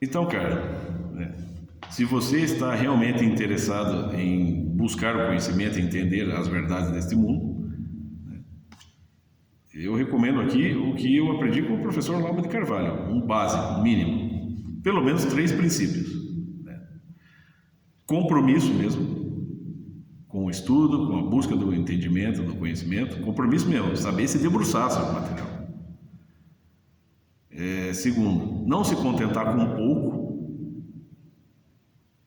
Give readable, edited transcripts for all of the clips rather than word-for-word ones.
Então, cara, né, se você está realmente interessado em buscar o conhecimento, entender as verdades deste mundo, eu recomendo aqui o que eu aprendi com o professor Olavo de Carvalho, um básico, um mínimo, pelo menos 3 princípios. Compromisso mesmo, com o estudo, com a busca do entendimento, do conhecimento, compromisso mesmo, saber se debruçar sobre o material. Segundo, não se contentar com pouco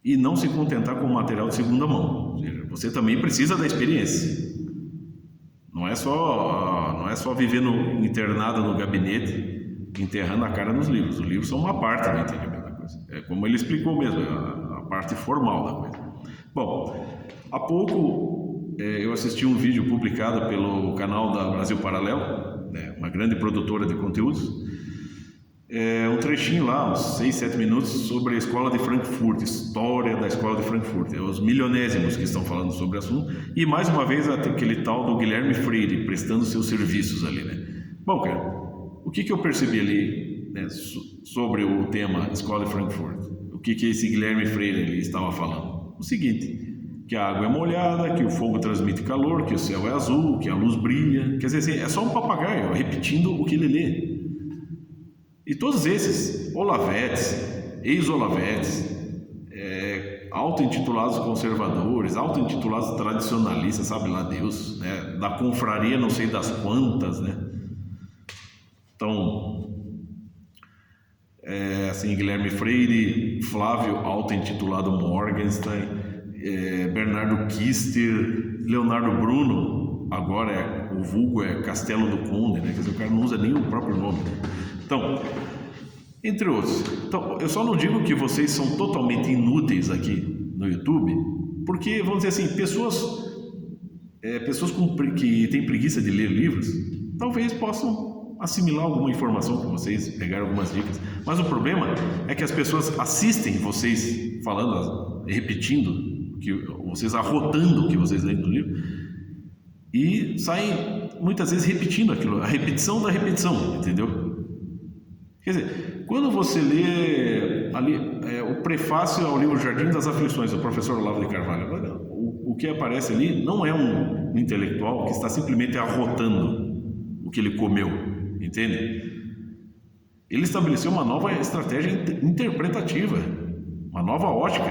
e não se contentar com material de segunda mão. Ou seja, você também precisa da experiência. Não é só viver internado no gabinete, enterrando a cara nos livros. Os livros são uma parte do entendimento da coisa. É como ele explicou mesmo, a parte formal da coisa. Bom, há pouco eu assisti um vídeo publicado pelo canal da Brasil Paralelo, né, uma grande produtora de conteúdos. Um trechinho lá, uns 6, 7 minutos, sobre a escola de Frankfurt, história da escola de Frankfurt. Os milionésimos que estão falando sobre o assunto. E mais uma vez aquele tal do Guilherme Freire prestando seus serviços ali, né? Bom, cara, o que eu percebi ali, né, sobre o tema escola de Frankfurt? O que esse Guilherme Freire ali estava falando? O seguinte, que a água é molhada, que o fogo transmite calor, que o céu é azul, que a luz brilha. Quer dizer, assim, é só um papagaio repetindo o que ele lê. E todos esses, Olavetes, ex-Olavetes, auto-intitulados conservadores, auto-intitulados tradicionalistas, sabe lá Deus, né, da confraria não sei das quantas, né? Então, assim, Guilherme Freire, Flávio, auto-intitulado Morgenstern, Bernardo Kister, Leonardo Bruno, agora o vulgo é Castelo do Conde, né? Quer dizer, o cara não usa nem o próprio nome. Então, entre outros. Então, eu só não digo que vocês são totalmente inúteis aqui no YouTube, porque, vamos dizer assim, pessoas que têm preguiça de ler livros, talvez possam assimilar alguma informação com vocês, pegar algumas dicas. Mas o problema é que as pessoas assistem vocês falando, repetindo, vocês arrotando o que vocês leem no livro, e saem muitas vezes repetindo aquilo, a repetição da repetição, entendeu? Quer dizer, quando você lê ali o prefácio ao livro Jardim das Aflições, do professor Olavo de Carvalho, o que aparece ali não é um intelectual que está simplesmente arrotando o que ele comeu, entende? Ele estabeleceu uma nova estratégia interpretativa, uma nova ótica,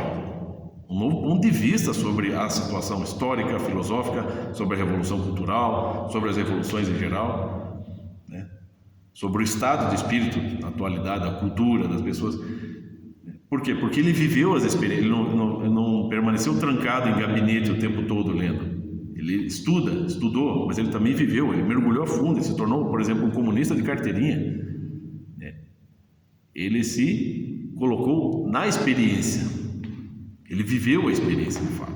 um novo ponto de vista sobre a situação histórica, filosófica, sobre a revolução cultural, sobre as revoluções em geral, sobre o estado de espírito na atualidade, da cultura das pessoas. Por quê? Porque ele viveu as experiências, ele não permaneceu trancado em gabinete o tempo todo lendo. Ele estudou, mas ele também viveu, ele mergulhou a fundo, ele se tornou, por exemplo, um comunista de carteirinha. Ele se colocou na experiência, ele viveu a experiência, de fato.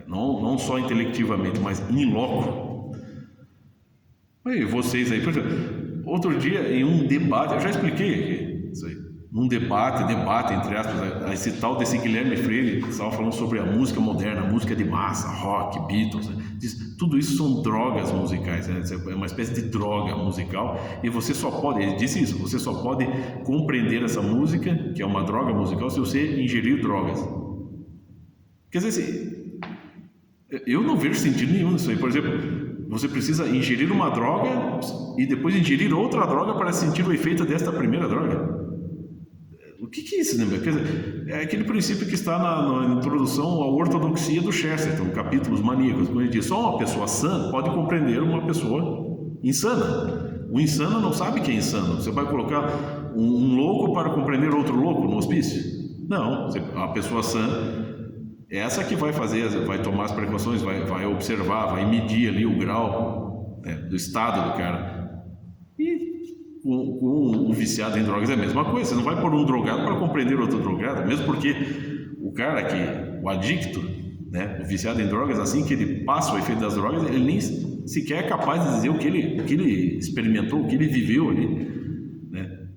Não só intelectivamente, mas in loco. E vocês aí, por exemplo, outro dia, em um debate, eu já expliquei isso aí, num debate entre aspas, esse tal desse Guilherme Freire, que estava falando sobre a música moderna, a música de massa, rock, Beatles, né? Diz, tudo isso são drogas musicais, né? É uma espécie de droga musical, e você só pode, ele disse isso, você só pode compreender essa música, que é uma droga musical, se você ingerir drogas. Quer dizer, assim, eu não vejo sentido nenhum nisso aí. Por exemplo, você precisa ingerir uma droga e depois ingerir outra droga para sentir o efeito desta primeira droga. O que é isso, né? Quer dizer, é aquele princípio que está na introdução à ortodoxia do Chesterton, capítulos maníacos, quando ele diz só uma pessoa sã pode compreender uma pessoa insana. O insano não sabe que é insano. Você vai colocar um louco para compreender outro louco no hospício? Não, a pessoa sã é essa que vai tomar as precauções, vai observar, vai medir ali o grau, né, do estado do cara. E com o viciado em drogas é a mesma coisa. Você não vai pôr um drogado para compreender outro drogado, mesmo porque o adicto, né, o viciado em drogas, assim que ele passa o efeito das drogas, ele nem sequer é capaz de dizer o que ele experimentou, o que ele viveu ali, né,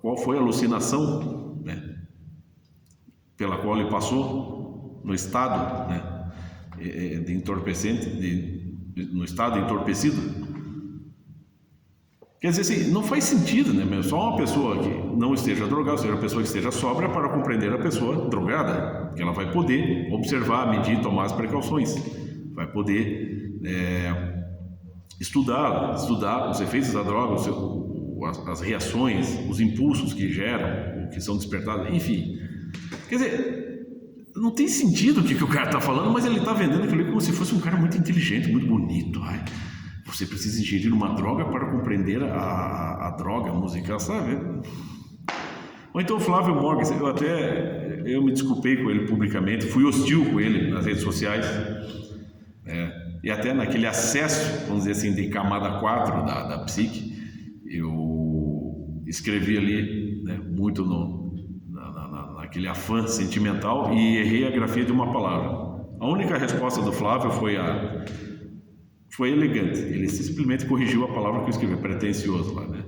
qual foi a alucinação, né, pela qual ele passou no estado, né, de entorpecente, no estado entorpecido. Quer dizer assim, não faz sentido, né? Só uma pessoa que não esteja drogada, ou seja, uma pessoa que esteja sóbria para compreender a pessoa drogada, porque ela vai poder observar, medir, tomar as precauções, vai poder estudar os efeitos da droga, as reações, os impulsos que geram, que são despertados, enfim. Quer dizer, não tem sentido o que o cara está falando, mas ele está vendendo aquilo como se fosse um cara muito inteligente, muito bonito. Ai, você precisa ingerir uma droga para compreender a droga musical, sabe? Ou então o Flávio Morgan, eu me desculpei com ele publicamente, fui hostil com ele nas redes sociais, e até naquele acesso, vamos dizer assim, de camada 4 da psique, eu escrevi ali, né, muito naquele afã sentimental e errei a grafia de uma palavra. A única resposta do Flávio foi elegante, ele simplesmente corrigiu a palavra que eu escrevi, pretensioso lá, né?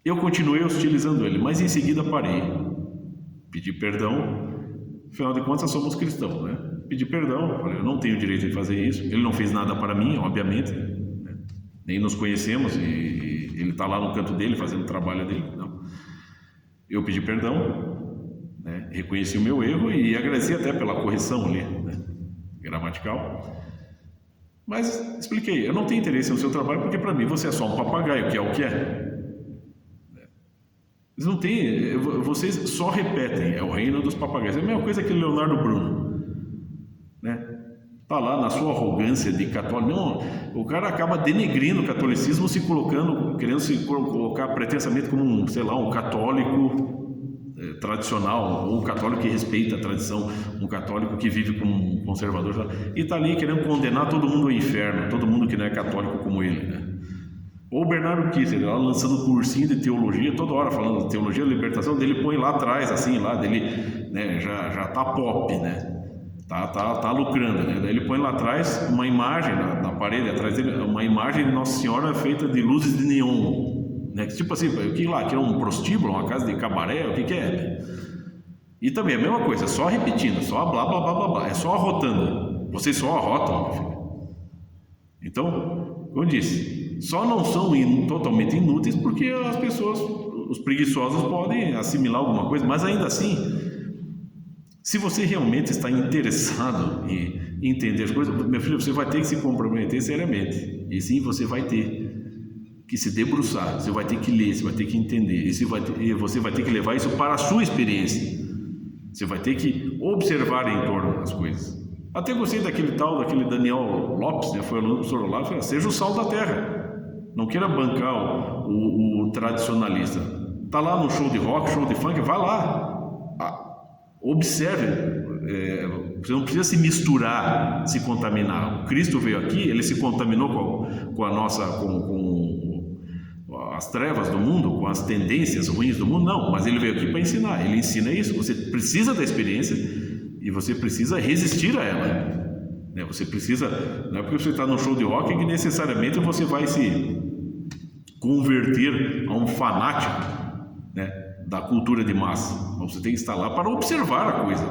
Eu continuei hostilizando ele, mas em seguida parei, pedi perdão, afinal de contas somos cristãos, né? Pedi perdão, falei, eu não tenho direito de fazer isso, ele não fez nada para mim, obviamente, né? Nem nos conhecemos e ele está lá no canto dele fazendo o trabalho dele, não. Eu pedi perdão, né? Reconheci o meu erro e agradeci até pela correção ali, né? Gramatical. Mas expliquei, eu não tenho interesse no seu trabalho porque para mim você é só um papagaio, que é o que é. Vocês não têm, vocês só repetem, é o reino dos papagaios. É a mesma coisa que o Leonardo Bruno, né? Tá lá na sua arrogância de católico. Não, o cara acaba denegrindo o catolicismo, se colocando, querendo se colocar pretensamente como um católico tradicional, ou um católico que respeita a tradição, um católico que vive como um conservador, e está ali querendo condenar todo mundo ao inferno, todo mundo que não é católico como ele, né? Ou o Bernardo Kiesler, lá lançando cursinho de teologia, toda hora falando de teologia da libertação, dele põe lá atrás, assim, lá dele, né, já tá pop, né? Tá lucrando, né? Daí ele põe lá atrás uma imagem na parede atrás dele, uma imagem de Nossa Senhora feita de luzes de neon. Né? Tipo assim, que é um prostíbulo, uma casa de cabaré, o que é? E também a mesma coisa, só repetindo, só blá blá blá blá blá, é só arrotando. Vocês só arrotam, meu filho. Então, como eu disse, só não são totalmente inúteis porque as pessoas, os preguiçosos podem assimilar alguma coisa, mas ainda assim, se você realmente está interessado em entender as coisas, meu filho, você vai ter que se comprometer seriamente. E sim, você vai ter que se debruçar, você vai ter que ler, você vai ter que entender, e você vai ter que levar isso para a sua experiência. Você vai ter que observar em torno das coisas. Até gostei daquele Daniel Lopes, né? Foi aluno do professor Olavo, falou, seja o sal da terra. Não queira bancar o tradicionalista. Tá lá no show de rock, show de funk, vai lá. Observe. Você não precisa se misturar, se contaminar. O Cristo veio aqui, ele se contaminou com as trevas do mundo, com as tendências ruins do mundo, não, mas ele veio aqui para ensinar, ele ensina isso, você precisa da experiência e você precisa resistir a ela, né? Você precisa, não é porque você está no show de rock que necessariamente você vai se converter a um fanático, né, da cultura de massa, mas você tem que estar lá para observar a coisa,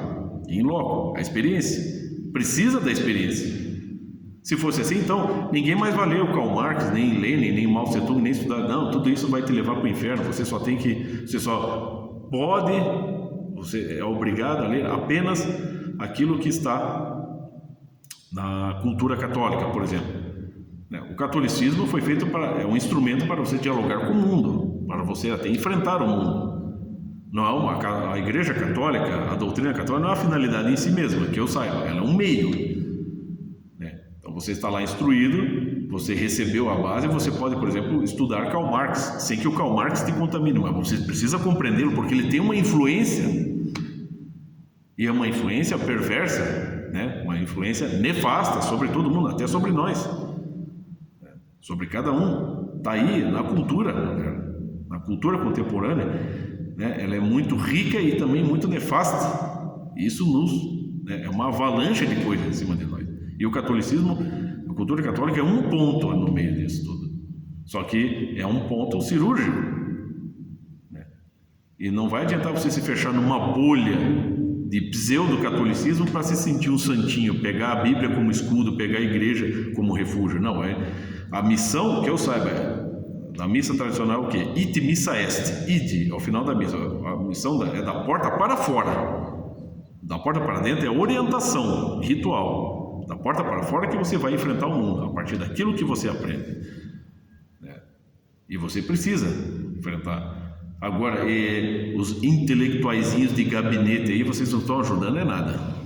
em loco, a experiência, precisa da experiência. Se fosse assim, então, ninguém mais vai ler o Karl Marx, nem Lenin, nem Mao Tse-tung, nem estudar. Não, tudo isso vai te levar para o inferno. Você só pode, você é obrigado a ler apenas aquilo que está na cultura católica, por exemplo. O catolicismo foi feito é um instrumento para você dialogar com o mundo, para você até enfrentar o mundo. Não, a Igreja Católica, a doutrina católica não é uma finalidade em si mesma, que eu saiba, ela é um meio. Você está lá instruído, você recebeu a base, você pode, por exemplo, estudar Karl Marx, sem que o Karl Marx te contamine, mas você precisa compreendê-lo, porque ele tem uma influência, e é uma influência perversa, né? Uma influência nefasta sobre todo mundo, até sobre nós, sobre cada um. Está aí na cultura moderna, na cultura contemporânea, né? Ela é muito rica e também muito nefasta. Isso é uma avalanche de coisas em cima de nós. E o catolicismo, a cultura católica é um ponto no meio disso tudo. Só que é um ponto cirúrgico, né? E não vai adiantar você se fechar numa bolha de pseudo-catolicismo para se sentir um santinho, pegar a Bíblia como escudo, pegar a igreja como refúgio. Não, a missão, que eu saiba, Na missa tradicional, o quê? Ite missa est. Ide, ao final da missa. A missão é da porta para fora. Da porta para dentro é orientação ritual. Da porta para fora é que você vai enfrentar o mundo, a partir daquilo que você aprende. E você precisa enfrentar. Agora, os intelectuaizinhos de gabinete aí, vocês não estão ajudando é nada.